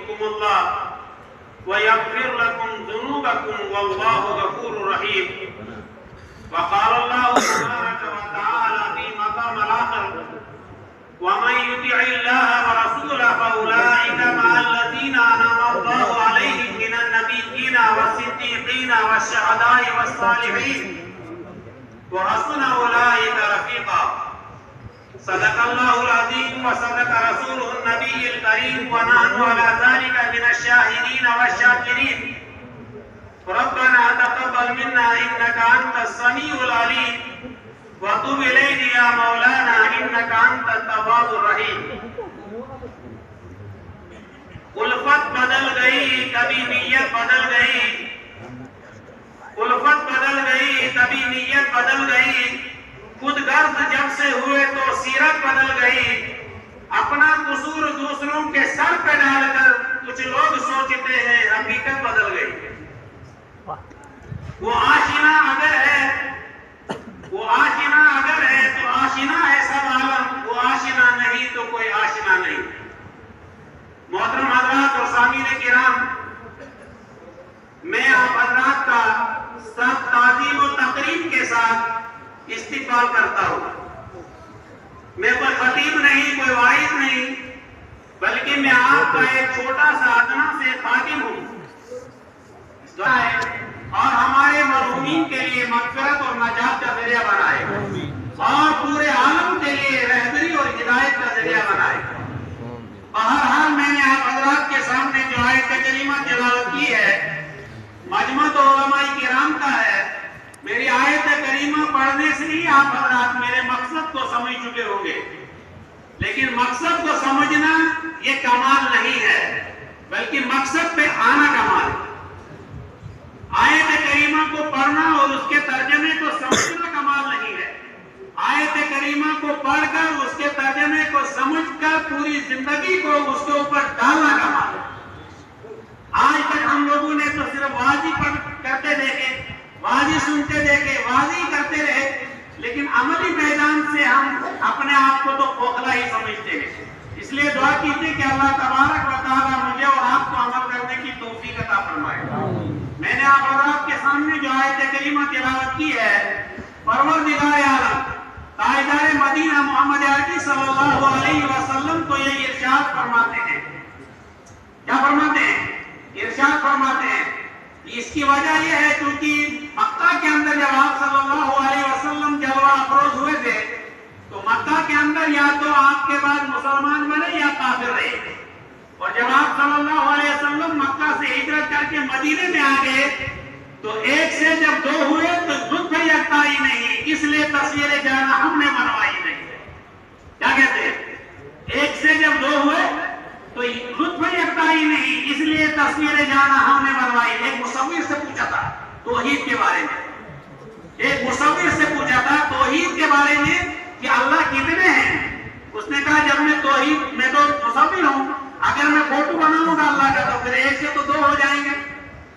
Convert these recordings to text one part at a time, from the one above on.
يحببكم الله ويغفر لكم ذنوبكم والله غفور رحيم. وقال الله تبارك وتعالى في مقام الآخر: ومن يطع الله ورسوله فأولئك مع الذين أنعم الله عليهم من النبيين والصديقين والشهداء والصالحين وحسن أولئك رفيقا. صدق الله العظيم وصدق رسوله النبي الكريم ونحن على ذلك من الشاهدين والشاكرين. ربنا تقبل منا إنك أنت السميع العليم وتب إلينا يا مولانا إنك أنت التواب الرحيم. الفت بدل گئی کبھی نیت بدل گئی، الفت بدل گئی کبھی نیت بدل گئی، خود غرض جب سے ہوئے تو سیرت بدل گئی. اپنا قصور دوسروں کے سر پہ ڈال کر کچھ لوگ سوچتے ہیں حقیقت بدل گئی. وہ آشنا اگر ہے تو آشنا ہے سب عالم، وہ آشنا نہیں تو کوئی آشنا نہیں. محترم حضرات اور سامعین کرام، میں آپ حضرات کا سب تعظیم و تقریب کے ساتھ استقبال کرتا ہوں. میں کوئی خطیب نہیں، کوئی واعظ نہیں، بلکہ میں آپ کا ایک چھوٹا سا ادنا سے خادم ہوں اور ہمارے مرحومین کے لیے مغفرت اور نجات کا ذریعہ بنائے اور پورے عالم کے لیے رہبری اور ہدایت کا ذریعہ بنائے. بہرحال میں نے آپ حضرات کے سامنے جو آیت کریمہ تلاوت کی ہے، مجمع تو علماء کرام کا ہے. میری آیت کریمہ پڑھنے سے ہی آپ حضرات میرے مقصد کو سمجھ چکے ہوں گے، لیکن مقصد کو سمجھنا یہ کمال نہیں ہے، بلکہ مقصد پہ آنا کمال ہے. آیت کریمہ کو پڑھنا اور اس کے ترجمے کو سمجھنا کمال نہیں ہے. آیت کریمہ کو پڑھ کر اس کے ترجمے کو سمجھ کر پوری زندگی کو اس کے اوپر ڈالنا کمال ہے. آج تک ہم لوگوں نے تو صرف واضی کرتے دیکھے، واضی سنتے دیکھے، واضی کرتے رہے، لیکن عملی میدان سے ہم اپنے آپ کو تو کھوکھلا ہی سمجھتے ہیں. اس لیے دعا کیجیے کہ اللہ تبارک و تعالیٰ مجھے اور آپ کو عمل کرنے کی توفیق عطا فرمائے. میں نے آپ حضرات کے سامنے جو آیت کریمہ تلاوت کی ہے، پروردگار عالم تاجدار مدینہ محمد عربی صلی اللہ علیہ وسلم کو یہ ارشاد فرماتے ہیں. کیا فرماتے ہیں؟ ارشاد فرماتے ہیں. اس کی وجہ یہ ہے کیونکہ مکہ کے اندر جب آپ صلی اللہ علیہ وسلم جلوہ افروز ہوئے تھے تو مکہ کے اندر یا تو آپ کے بعد مسلمان بنے یا کافر رہے، اور جب آپ صلی اللہ علیہ وسلم مکہ سے ہجرت کر کے مدینے میں آ گئے تو ایک سے جب دو ہوئے تو لطف یکتائی نہیں، اس لیے تصویر جانا ہم نے منوائی نہیں. کیا کہتے ہیں؟ ایک سے جب دو ہوئے تو لطف یکتائی نہیں، اس لیے تصویر جانا ہم نے منوائی. ایک مصور سے پوچھا تھا توحید کے بارے میں، ایک مصور سے پوچھا تھا توحید کے بارے میں کہ اللہ کتنے ہیں. اس نے کہا جب میں توحید، میں تو مصور ہوں، اگر میں فوٹو بناؤں گا اللہ کا تو پھر ایک سے تو دو ہو جائیں گے.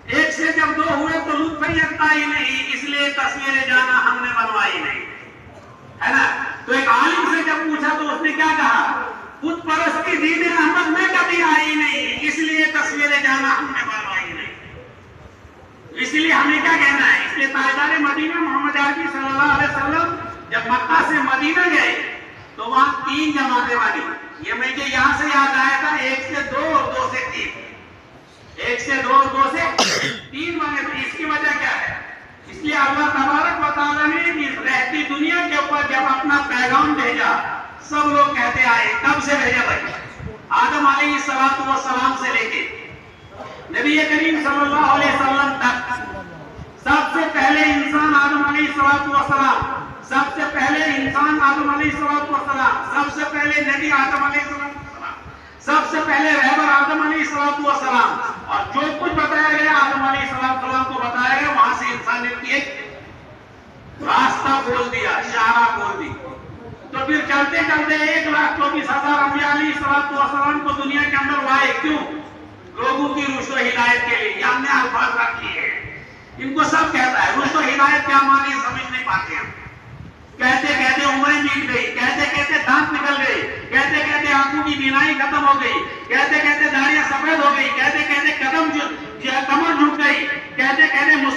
ایک سے جب دو ہوئے تو لطف یکتائی نہیں، اس لیے تصویر جانا ہم نے بنوائی نہیں، ہے نا. تو ایک عالم سے جب پوچھا تو اس نے کیا کہا؟ بت پرستی دین احمد میں کبھی آئی نہیں، اس لیے تصویر جانا ہم نے بنوائی نہیں. اس لیے ہمیں کیا کہنا ہے؟ اس لیے تاجدار مدینہ محمد عربی صلی اللہ علیہ وسلم جب مکہ سے مدینہ گئے تو وہاں تین جماعتیں بنی. یہ مجھے یہاں سے یاد آیا تھا، ایک سے دو اور دو سے تین، ایک سے دو اور دو سے تین بنے. تو اس کی وجہ کیا ہے؟ اس لیے اللہ تبارک و تعالیٰ نے رہتی دنیا کے اوپر جب اپنا پیغام بھیجا، سب لوگ کہتے آئے. کب سے بھیجا بھائی؟ آدم علیہ السلام سے لے کے نبی کریم صلی اللہ علیہ وسلم تک. سب سے پہلے انسان آدم علیہ السلام، سب سے پہلے انسان آدم علیہ السلام، سب سے پہلے نبی آدم علیہ السلام، سب سے پہلے رہبر آدم علیہ السلام. اور جو کچھ بتایا گیا آدم علیہ السلام کو بتایا گیا، وہاں سے انسانیت کی ایک راستہ کھول دیا، شاہراہ کھول دی. تو پھر چلتے چلتے 1,24,000 انبیاء علیہ السلام کو دنیا کے اندر لائے. کیوں؟ لوگوں کی رشد و ہدایت کے لیے. یہ ہم نے الفاظ رکھی ہے، ان کو سب کہتا ہے. رشد و ہدایت کیا معنی سمجھ نہیں پاتے ہیں. کہتے کہتے عمریں بیت گئی، کہتے کہتے دانت نکل گئی، کہتے کہتے آنکھوں کی بینائی ختم ہو گئی، کہتے کہتے داڑیاں سفید ہو گئی.